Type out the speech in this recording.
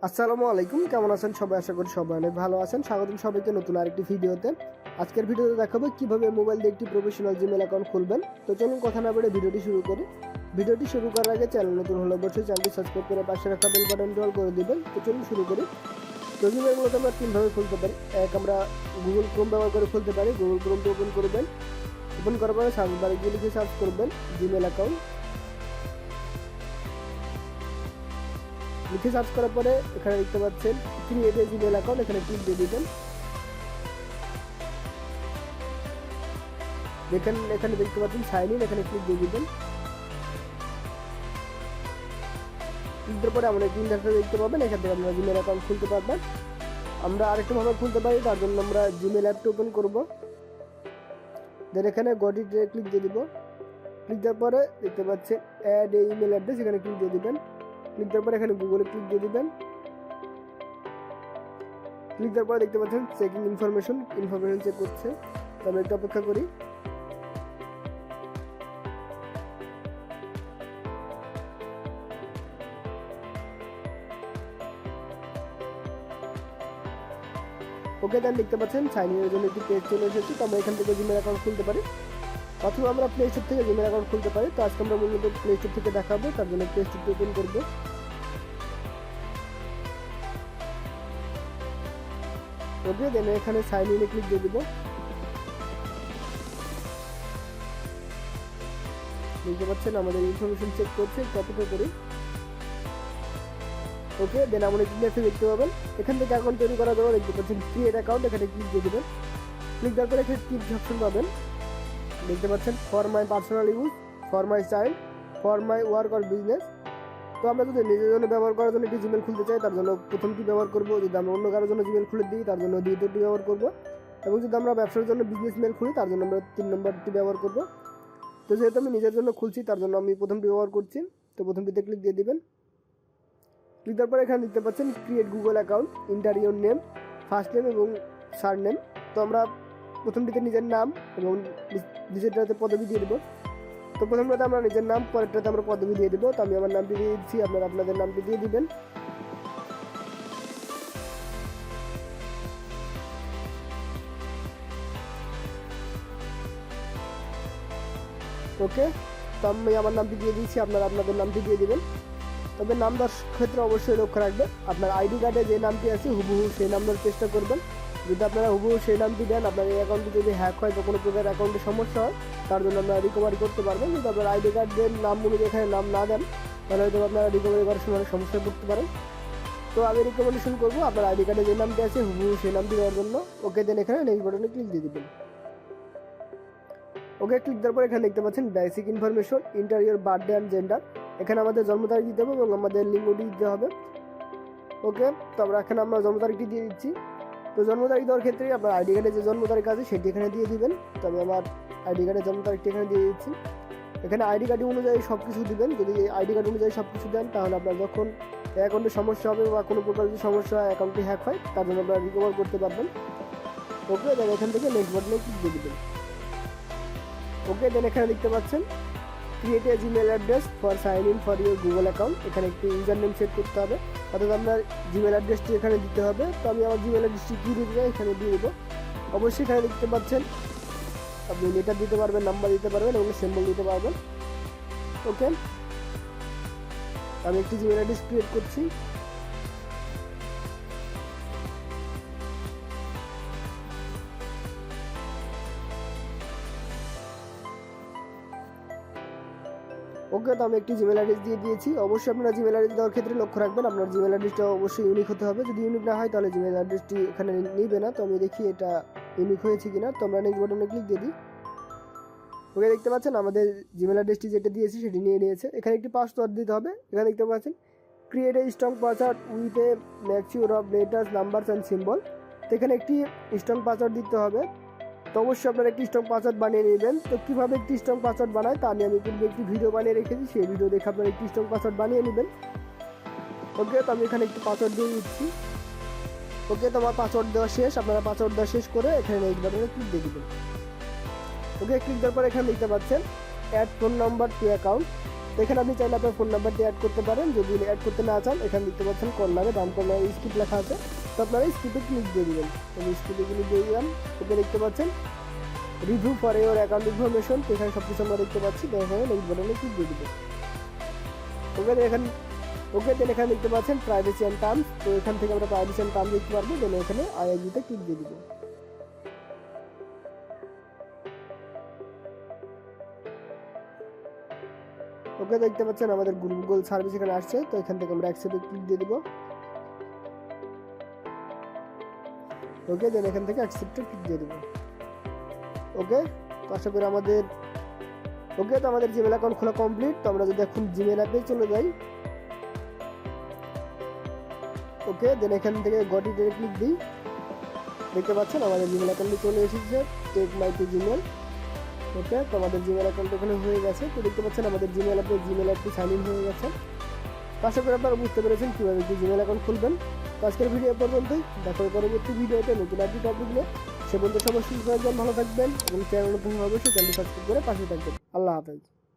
আসসালামু আলাইকুম, কেমন আছেন সবাই? আশা করি সবাই অনেক ভালো আছেন। স্বাগতম সবাইকে নতুন আরেকটি ভিডিওতে। আজকের ভিডিওতে দেখাবো কিভাবে মোবাইল দিয়ে একটি প্রফেশনাল জিমেল অ্যাকাউন্ট খুলবেন। তো চলুন কথা না বলে ভিডিওটি শুরু করি। ভিডিওটি শুরু করার আগে চ্যানেল নতুন হলে অবশ্যই চ্যানেলটি সাবস্ক্রাইব করে পাশে রাখা বেল বাটনটি অল করে দিবেন। তো চলুন শুরু করি। তো জিমেলগুলোতে আমরা তিনভাবে খুলতে পারি। এক, আমরা গুগল ক্রোম ব্যবহার করে খুলতে পারি। গুগল ক্রোমটি ওপেন করবেন। ওপেন করার পরে সার্চ বারে গিয়ে লিখে সার্চ করবেন জিমেল অ্যাকাউন্ট। লিখে সার্চ করার পরে এখানে দেখতে পাচ্ছেন ক্রিয়েট এ জিমেল অ্যাকাউন্ট, এখানে ক্লিক দিয়ে দিবেন। দেখেন এখানে দেখতে পাচ্ছেন সাইন ইন, এখানে ক্লিক দিয়ে দিবেন। ক্লিক দেওয়ার পরে আমরা একটি ইন্টারফেস দেখতে পাবেন, এখান থেকে আপনারা জিমেল অ্যাকাউন্ট খুলতে পারবেন। আমরা আরেকটু ভাবে খুলতে পারি, তার জন্য আমরা জিমেল অ্যাপটা ওপেন করব। দেন এখানে গট ইট ক্লিক দিয়ে দিব। ক্লিক দেওয়ার পরে দেখতে পাচ্ছেন অ্যাড এ ইমেল অ্যাড্রেস, এখানে ক্লিক দিয়ে দিবেন। ক্লিক দেওয়ার পরে এখানে গুগলে ক্লিক দিয়ে দিবেন। ক্লিক দেওয়ার পরে দেখতে পাচ্ছেন চেকিং ইনফরমেশন চেক করছে। তো আমরা একটু অপেক্ষা করি। ওকে, দেন দেখতে পাচ্ছেন সাইন ইনের জন্য একটি পেজ চলে এসেছে। তো আমরা এখান থেকে জিমেল অ্যাকাউন্ট খুলতে পারি, অথবা আমরা প্লে স্টোর থেকে জিমেল অ্যাকাউন্ট খুলতে পারি। তো আজকে আমরা মূলত প্লে স্টোর থেকে দেখাবো, তার জন্য প্লে স্টোরটি ওপেন করবো। ওকে, দেন এখানে সাইন ইনে ক্লিক দিয়ে দিব। দেখতে পাচ্ছেন আমাদের ইনফরমেশন চেক করছে, একটু অপেক্ষা করি। ওকে, দেন আমরা ইন্টারফেস দেখতে পাবেন। এখান থেকে অ্যাকাউন্ট তৈরি করার জন্য দেখতে পাচ্ছেন ক্রিয়েট অ্যাকাউন্ট, এখানে ক্লিক দিয়ে দেবেন। ক্লিক দেওয়ার পরে এখানে টিপস অপশন পাবেন। দেখতে পাচ্ছেন for my personal use, for my child, for my work or business. তো আমরা যদি নিজের জন্য ব্যবহার করার জন্য একটি জিমেল খুলতে চাই, তার জন্য প্রথমটি ব্যবহার করবো। যদি আমরা অন্য কারোর জন্য জিমেল খুলে দিই, তার জন্য দ্বিতীয়টি ব্যবহার করবো। এবং যদি আমরা ব্যবসার জন্য বিজনেস মেল খুলি, তার জন্য আমরা 3 নম্বরটি ব্যবহার করবো। তো যেহেতু আমি নিজের জন্য খুলছি, তার জন্য আমি প্রথমটি ব্যবহার করছি। তো প্রথমটিতে ক্লিক দিয়ে দিবেন। ক্লিক দেওয়ার পরে এখানে দেখতে পাচ্ছেন create Google account, inter your name, first name এবং সার নেম। তো আমরা প্রথমটিতে নিজের নাম এবং দ্বিতীয়টাতে পদবি দিয়ে দেবো। তো প্রথমটাতে আমরা নিজের নাম, পরেরটাতে আমরা পদবি দিয়ে দেবো। তো আমি আমার নামটি দিয়ে দিচ্ছি, আপনারা আপনাদের নামটি দিয়ে দিবেন। ওকে, তো আমি আমার নামটি দিয়ে দিচ্ছি, আপনারা আপনাদের নামটি দিয়ে দিবেন। তবে নাম দেওয়ার ক্ষেত্রে অবশ্যই লক্ষ্য রাখবেন, আপনার আইডি কার্ডে যে নামটি আছে হুবহু সেই নাম দেওয়ার চেষ্টা করবেন। যদি আপনারা হুবহু সেই নামটি দেন, আপনার এই অ্যাকাউন্টটি যদি হ্যাক হয় বা কোনো প্রকার অ্যাকাউন্টে সমস্যা হয়, তার জন্য আপনারা রিকভারি করতে পারবেন। যদি আপনার আইডি কার্ডের নাম অনুযায়ী এখানে নাম না দেন, তাহলে হয়তো আপনারা রিকভারি করার সময় সমস্যায় পড়তে পারেন। তো আমি রিকমেন্ডেশন করবো আপনার আইডি কার্ডে যে নামটি আছে হুবহু সেই নামটি দেওয়ার জন্য। ওকে, দেন এখানে নেক্সট বাটনে ক্লিক দিয়ে দেবেন। ওকে, ক্লিক দেওয়ার পর এখানে দেখতে পাচ্ছেন basic information, inter your birthday and gender. এখানে আমাদের জন্ম তারিখ দিতে হবে এবং আমাদের লিঙ্গটি দিতে হবে। ওকে, তো আমরা এখানে আমরা জন্ম তারিখটি দিয়ে দিচ্ছি। তো জন্ম তারিখ দেওয়ার ক্ষেত্রে আপনার আইডি কার্ডে যে জন্ম তারিখ আছে সেটি এখানে দিয়ে দিবেন। তো আমি আমার আইডি কার্ডের জন্ম তারিখটি এখানে দিয়ে দিচ্ছি। এখানে আইডি কার্ড অনুযায়ী সব কিছু দিবেন। যদি আইডি কার্ড অনুযায়ী সব কিছু দেন, তাহলে আপনার যখন অ্যাকাউন্টে সমস্যা হবে বা কোনো প্রকার যদি সমস্যা হয়, অ্যাকাউন্টটি হ্যাক হয়, তার জন্য আপনারা রিকভার করতে পারবেন। ওকে, দেন এখান থেকে নেক্সট বাটনে ক্লিক দিয়ে দিবেন। ওকে, দেন এখানে দেখতে পাচ্ছেন create a Gmail address for sign in for your Google account. এখানে একটি ইউজার নেম সেট করতে হবে, অর্থাৎ আপনার জিমেল অ্যাড্রেসটি এখানে দিতে হবে। তো আমি আমার জিমেল অ্যাড্রেসটি কী দিতে চাই এখানে দিয়ে দেবো। অবশ্যই এখানে দেখতে পাচ্ছেন আপনি লেটার দিতে পারবেন, নাম্বার দিতে পারবেন এবং সিম্বল দিতে পারবেন। ওকে, আমি একটি জিমেল অ্যাড্রেস ক্রিয়েট করছি। ওকে, তো আমি একটি জিমেল অ্যাড্রেস দিয়ে দিয়েছি। অবশ্যই আপনারা জিমেল অ্যাড্রেস দেওয়ার ক্ষেত্রে লক্ষ্য রাখবেন, আপনার জিমেল অ্যাড্রেসটা অবশ্যই ইউনিক হতে হবে। যদি ইউনিক না হয়, তাহলে জিমেল অ্যাড্রেসটি এখানে নিবে না। তো আমি দেখি এটা ইউনিক হয়েছে কিনা। তো আমরা নেক্সট বাটনে ক্লিক দিয়ে দিই। ওকে, দেখতে পাচ্ছেন আমাদের জিমেল অ্যাড্রেসটি যেটা দিয়েছি সেটি নিয়ে নিয়েছে। এখানে একটি পাসওয়ার্ড দিতে হবে। এখানে দেখতে পাচ্ছেন create a strong password with a mature of letters, numbers and symbol. তো এখানে একটি স্ট্রং পাসওয়ার্ড দিতে হবে। তো অবশ্যই আপনারা একটি স্ট্রং পাসওয়ার্ড বানিয়ে নেবেন। তো কীভাবে একটি স্ট্রং পাসওয়ার্ড বানায়, তা আমি পূর্বে একটি ভিডিও বানিয়ে রেখেছি, সেই ভিডিও দেখে আপনারা একটি স্ট্রং পাসওয়ার্ড বানিয়ে নেবেন। ওকে, তো আমি এখানে একটি পাসওয়ার্ড দিয়ে দিচ্ছি। ওকে, তো আমার পাসওয়ার্ড দেওয়া শেষ। আপনারা পাসওয়ার্ড দেওয়া শেষ করে এখানে নেক্সট বাটনে ক্লিক দিয়ে দেবেন। ওকে, ক্লিক দেওয়ার পর এখানে দেখতে পাচ্ছেন add phone number to account. তো এখানে আপনি চাইলে আপনার ফোন নাম্বারটি অ্যাড করতে পারেন। যদি অ্যাড করতে না চান, এখানে দেখতে পাচ্ছেন কর্নারে বাম কর্নারে স্কিপ লেখা আছে, তো আপনারা স্কিপে ক্লিক দিয়ে দিবেন। আমি স্কিপে ক্লিক দিয়ে দিলাম। ওকে, দেখতে পাচ্ছেন review for your account information, তো এখানে সব কিছু আমরা দেখতে পাচ্ছি। তো এখানে নেক্সট বাটনে ক্লিক দিয়ে দিবেন। ওকে, দেন এখানে দেখতে পাচ্ছেন প্রাইভেসি অ্যান্ড টার্মস, তো এখান থেকে আমরা প্রাইভেসি অ্যান্ড টার্মস দেখতে পারবো। দেন এখানে আইআইজিতে ক্লিক দিয়ে দিব। ওকে, দেখতে পাচ্ছেন আমাদের গুগল সার্ভিস এখানে আসছে, তো এখান থেকে আমরা অ্যাকসেপ্টে ক্লিক দিয়ে দিব। ওকে, দেন এখান থেকে অ্যাকসেপ্টে ক্লিক দিয়ে দিব। ওকে, তো আশা করি আমাদের জিমেল অ্যাকাউন্ট খোলা কমপ্লিট। তো আমরা যদি এখন জিমেল অ্যাপে চলে যাই, ওকে, দেন এখান থেকে গট ইটে ক্লিক দিই। দেখতে পাচ্ছেন আমাদের জিমেল অ্যাকাউন্টে চলে এসেছে, টেক মাই টু জিমেল। ওকে, তো আমাদের জিমেল অ্যাকাউন্ট ওখানে হয়ে গেছে। তো দেখতে পাচ্ছেন আমাদের জিমেল অ্যাপটি সাইন ইন হয়ে গেছে। তো আশা করি আপনারা বুঝতে পেরেছেন কীভাবে কি জিমেল অ্যাকাউন্ট খুলবেন। তো আজকের ভিডিও পর্যন্তই, দেখা হবে পরবর্তী ভিডিওতে নতুন একটি টপিক নিয়ে। সে পর্যন্ত সবাই সুস্থ থাকবেন, ভালো থাকবেন এবং চ্যানেল নতুন অবশ্যই চ্যানেল সাবস্ক্রাইব করে পাশে থাকবেন। আল্লাহ হাফেজ।